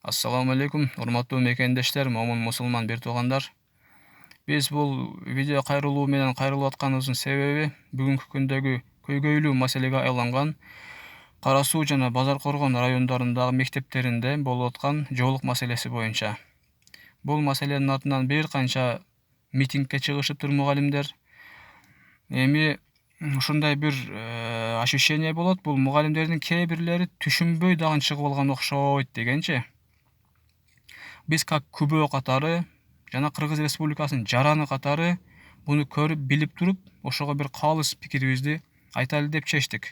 Assalamu alaikum, урматтуу мекендештер, момун мусулман бир туугандар. Биз бул видео кайрылуу менен кайрылып атканыбыздын себеби бүгүнкү күндөгү көйгөйлүү маселеге айланган Кара Суу жана Базар Коргон райондарындагы мектептеринде болуп аткан жоолук маселеси боюнча. Бул маселенин артынан бир канча митингге чыгышыптыр мугалимдер. Эми ушундай бир ощущение болот, бул мугалимдердин кээ бирлери түшүнбөй дагы чыгып алган окшойт дегенчи. Биз как күбө катары жана Кыргыз Республикасынын жараны катары буну көрүп билип туруп, ошого бир калыс пикирибизди айталы деп чечтик.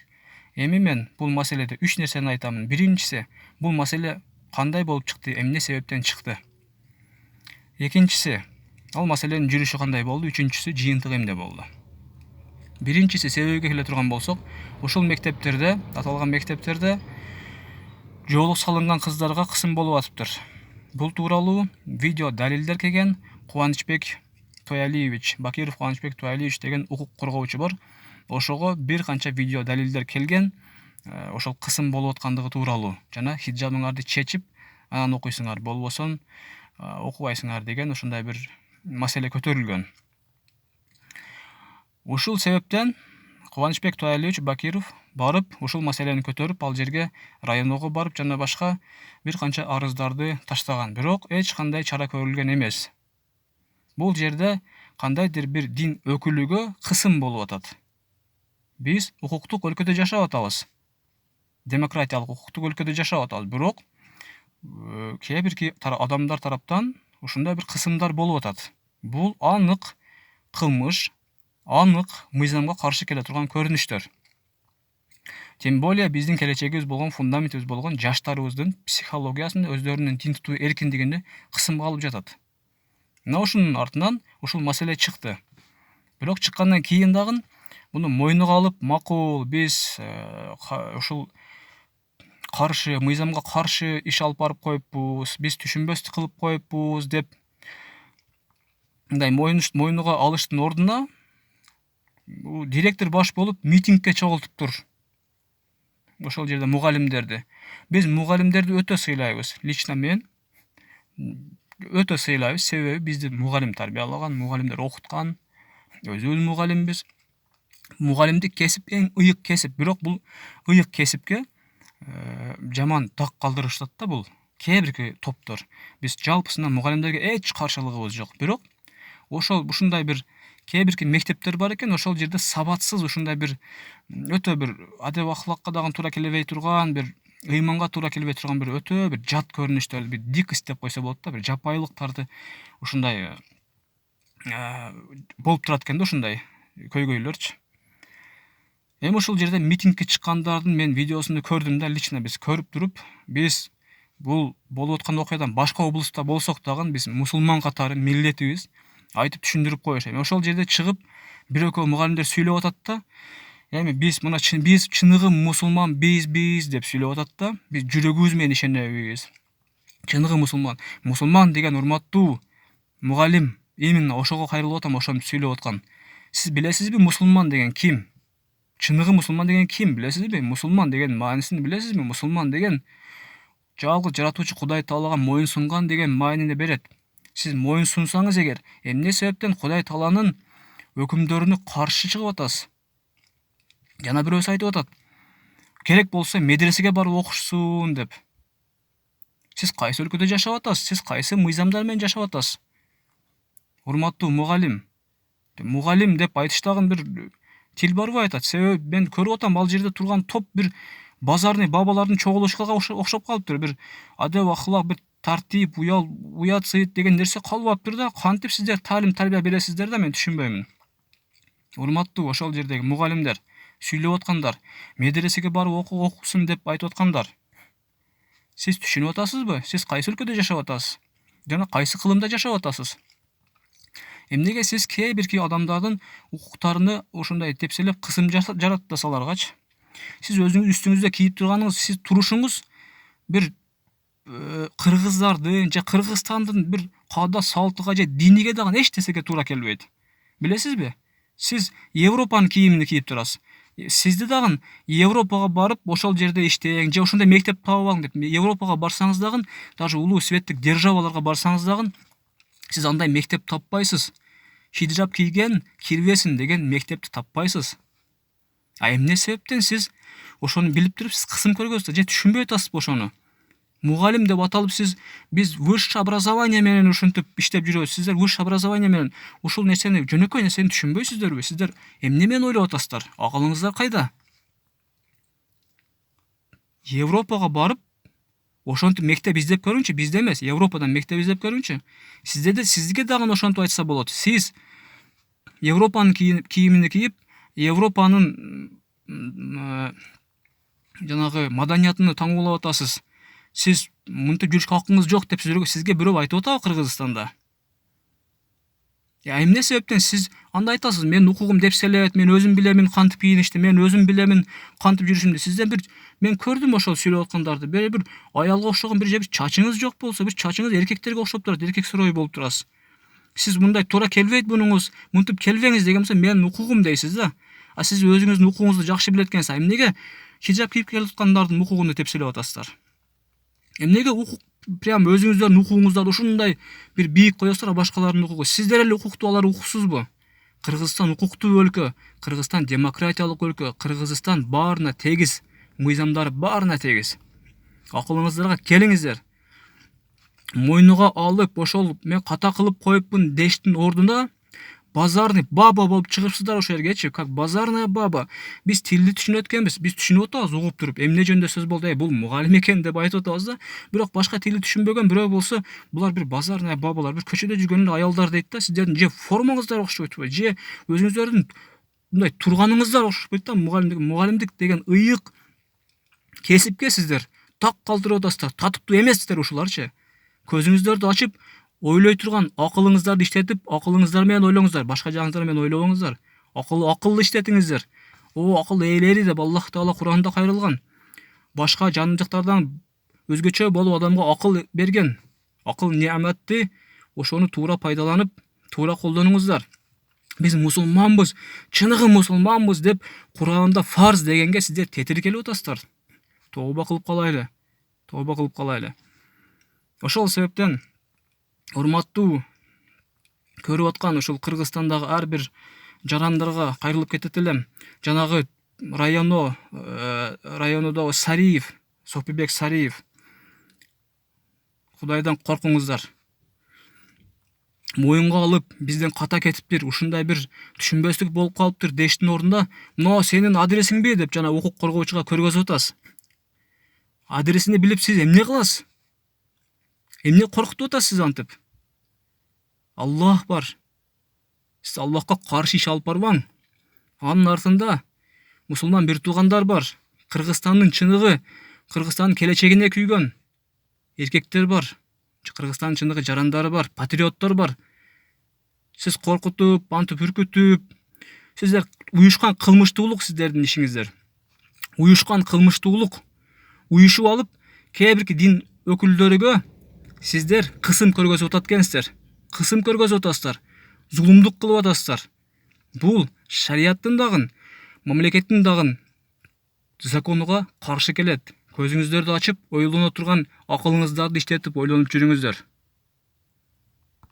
Эми мен бул маселеде 3 нерсени айтамын. Биринчиси, бул маселе кандай болуп чыкты, эмне себептен чыкты. Экинчиси, ал маселенин жүрүшү кандай болду. Үчүнчүсү, жыйынтыгы эмне болду. Биринчиси себебиге келе турган болсок, ушул мектептерде, аталган мектептерде жоолук салынган кыздарга кысым болуп атыптыр. Бул тууралуу видео далилдер келген. Кубанычбек Тоялиевич, Бакиров Кубанычбек Тоялиевич деген укук коргоочу бар. Ошого бир канча видео далилдер келген. Ошол кысым болуп аткандыгы тууралуу жана хиджабыңарды чечип, анан окуйсуңар, болбосо окубайсыңар деген ушундай бир маселе көтөрүлгөн. Ушул себептен Кубанычбек Тоялиевич Бакиров барып, ушул маселени көтөрүп, ал жерге районого барып жана башка бир канча арыздарды таштаган. Бирок эч кандай чара көрүлгөн эмес. Бул жерде кандайдыр бир дин өкүлүгө кысым болуп атат. Биз укуктук өлкөдө жашап атабыз. Демократиялык укуктук өлкөдө жашап атабыз. Бирок кээ бир адамдар тараптан ушундай бир кысымдар болуп атат. Бул анык кылмыш, анык мыйзамга каршы келе турган көрүнүштөр. Тем более биздин келечегибиз болгон, фундаментибиз болгон жаштарыбыздын психологиясында өздөрүнүн дин тутуу эркиндигине кысымга алып жатат. Мына ушунун артынан ушул маселе чыкты. Бирок чыккандан кийин дагы буну мойнуга алып, макул, биз ушул каршы, мыйзамга каршы иш алып барып коюппуз, биз түшүнбөстүк кылып коюппуз деп мындай мойнуга алыштын ордуна директор баш болуп митингге чогултуптур. Ошол жерде мугалимдерди. Биз мугалимдерди өтө сыйлайбыз. Лично мен өтө сыйлайбыз, себеби бизди мугалим тарбиялаган, мугалимдер окуткан, өзүбүз мугалимбиз. Мугалимдик кесип эң ыйык кесип, бирок бул ыйык кесипке жаман так калтырышат да бул кээ бир топтор. Биз жалпысынан мугалимдерге эч каршылыгыбыз жок. Бирок ушундай бир кээ бир мектептер бар экен, ошол жерде сабатсыз ушундай бир өтө бир адеп ахлакка дагы туура келбей турган, бир ыйманга туура келбей турган бир өтө бир жат көрүнүштөр, бир дикость деп койсо болот да, бир жапайылыктарды ушундай болуп турат экен да, ушундай көйгөйлөрчү. Эми ушул жерде митингге чыккандардын мен видеосун көрдүм да, лично биз көрүп туруп, биз бул болуп аткан окуядан башка облустта болсок дагы биз мусулман катары миллетибиз айтып түшүндүрүп коюш. Эми ошол жерде чыгып бир экөө мугалимдер сүйлөп атат да, эми биз мына биз чыныгы мусулман биз деп сүйлөп атат да, биз жүрөгүбүз менен ишенебиз. Чыныгы мусулман деген урматтуу мугалим, именно ошого кайрылып атам, ошону сүйлөп аткан. Сиз билесизби мусулман деген ким? Чыныгы мусулман деген ким, билесизби? Мусулман деген маанисин билесизби? Мусулман деген жалгыз жаратуучу Кудай Таалага моюн сунган деген маанини берет. Сиз моюн сунсаңыз эгер, эмне себептен Кудай Тааланын өкүмдөрүнө каршы чыгып атасыз? Жана бирөөсү айтып атат, керек болсо медресеге барып окушсун деп. Сиз кайсы өлкөдө жашап атасыз? Сиз кайсы мыйзамдар менен жашап атасыз? Урматтуу мугалим. Мугалим деп айтыштагы бир тил барбы айтат. Себеби мен көрүп атам, ал жерде турган топ бир базарный бабалардын чогулушкага окшоп калыптыр. Бир адеп ахлак, бир тартип, уят сыйыт деген нерсе калбаптыр да. Кантип сиздер таалим тарбия бересиздер да, мен түшүнбөймүн. Урматтуу ошол жердеги мугалимдер, сүйлөп аткандар, медресеге барып окусун деп айтып аткандар. Сиз түшүнүп атасызбы? Сиз кайсы өлкөдө жашап атасыз? Жана кайсы кылымда жашап атасыз? Эмнеге сиз кээ бир адамдардын укуктарыны ошондой тепселеп кысым жаратасаларгачы? Сиз өзүңүз үстүңүздө кийип турганыңыз, сиз турушуңуз бир кыргыздардын же Кыргызстандын бир каада салтыга же диниге дагы эч нерсеге туура келбейт. Билесизби? Сиз Европанын кийимин кийип турасыз. Сизди дагы Европага барып ошол жерде иштең же ошондой мектеп таап алың деп Европага барсаңыз дагы, даже улуу светтик державаларга барсаңыз дагы сиз андай мектеп таппайсыз. Хиджаб кийген кирбесин деген мектепти таппайсыз. Эмне себептен сиз ошону билип туруп сиз кысым көргөнсүз же түшүнбөй атасызбы ошону? Мугалим деп аталып сиз биз высшее образование менен ушинтип иштеп жүрөбүз. Сиздер высшее образование менен ушул нерсени жөнөкөй нерсени түшүнбөйсүздөрбү? Сиздер эмне менен ойлоп атасыздар? Акылыңыздар кайда? Европага барып ошентип мектеп издеп көрүңчү, бизде эмес, Европадан мектеп издеп көрүңчү. Сизге дагы ошентип айтса болот. Сиз Европанын кийимини кийип, Европанын жанагы маданиятын таңуулап атасыз. Сиз мынтип жүрүшкө акыңыз жок деп сизге бирөө айтып атабы Кыргызстанда? Эмне себептен сиз андай айтасыз? Мен укугум депс элет, мен өзүм билемин кантип кийиништи, мен өзүм билемин кантип жүрүшүмдү. Сизден мен көрдүм ошол сүйлөп аткандарды. Бир аялга окшогон бир чачыңыз жок болсо, бир чачыңыз эркектерге окшоп турат, эркек сырой болуп турасыз. Сиз мындай туура келбейт бунуңуз, мынтип келбеңиз деген болсо, мен укугум дейсиз да. Сиз өзүңүздүн укугуңузду жакшы билет экенсиз. Эмнеге хиджаб кийип келип аткандардын укугуну тепселеп атасыздар? Эмнеге укук прям өзүңүздөрдүн укугуңуздарды ушундай бир бийик коесуздар, башкалардын укугу? Сиздер эле укуктуу, алар укуксузбу? Кыргызстан укуктуу өлкө, Кыргызстан демократиялык өлкө, Кыргызстан баарына тегиз, мыйзамдары баарына тегиз. Акылыңыздарга келиңиздер. Мойнуга алып, ошол мен ката кылып коюпмун дештин ордуна базарный баба болуп чыгыпсыздар ошол жергечи, как базарная баба. Биз тилди түшүнөт экенбиз, биз түшүнүп атабыз угуп туруп, эмне жөнүндө сөз болду, бул мугалим экен деп айтып атабыз да. Бирок башка тилди түшүнбөгөн бирөө болсо, булар бир базарная бабалар, бир көчөдө жүргөн аялдар дейт да. Сиздердин же формаңыздар окшобойт, же өзүңүздөрдүн мындай турганыңыздар окшошпойт да. Мугалимдик деген ыйык кесипке сиздер так калтырып атасыздар. Татыктуу эмессиздер ушуларчы. Көзүңүздөрдү ачып, ойлой турган акылыңыздарды иштетип, акылыңыздар менен ойлоңуздар, башка жагыңыздар менен ойлобоңуздар. Акылlı иштетиңиздер. Акыл ээлери деп Аллах Таала Куранда кайрылган. Башка жандыктардан өзгөчө болуп адамга акыл берген. Акыл неаматты, ошону туура пайдаланып, туура колдонуңуздар. Биз мусулманбыз, чыныгы мусулманбыз деп Куранда фарз дегенге сиздер тетиркелип атасыздар. Тооба кылып калайлы. Тооба кылып калайлы. Ошол себептен урматтуу көрүп аткан ушул Кыргызстандагы ар бир жарандарга кайрылып кетет элем. Жанагы районудагы Сариев, Сопибек Сариев. Кудайдан коркуңуздар. Моюнга алып, бизден ката кетиптир, ушундай бир түшүнбөстүк болуп калыптыр дештин ордунда, "Но сенин адресиңби?" деп жана укук коргоочуга көргөзүп атасыз. Адресини билип сиз эмне кыласыз? Эмне коркутуп атасыз сиз антип? Аллах бар. Сиз Аллахка каршы иш алып барбаң. Анын артында мусулман бир туугандар бар. Кыргызстандын чыныгы, Кыргызстандын келечегине күйгөн эркектер бар. Кыргызстандын чыныгы жарандары бар, патриоттор бар. Сиз коркутуп, антип үркүтүп, сиздер уюшкан кылмыштуулук сиздердин ишиңиздер. Уюшкан кылмыштуулук. Уюшуп алып, кээ бир дин өкүлдөрүгө сиздер кысым көргөзүп атат экенсиздер. Кысым көргөзүп атасыздар. Зулумдук кылып атасыздар. Бул шарияттын дагы, мамлекеттин дагы законуга каршы келет. Көзүңүздөрдү ачып, ойлоно турган акылыңыздарды иштетип ойлонуп жүрүңүздөр.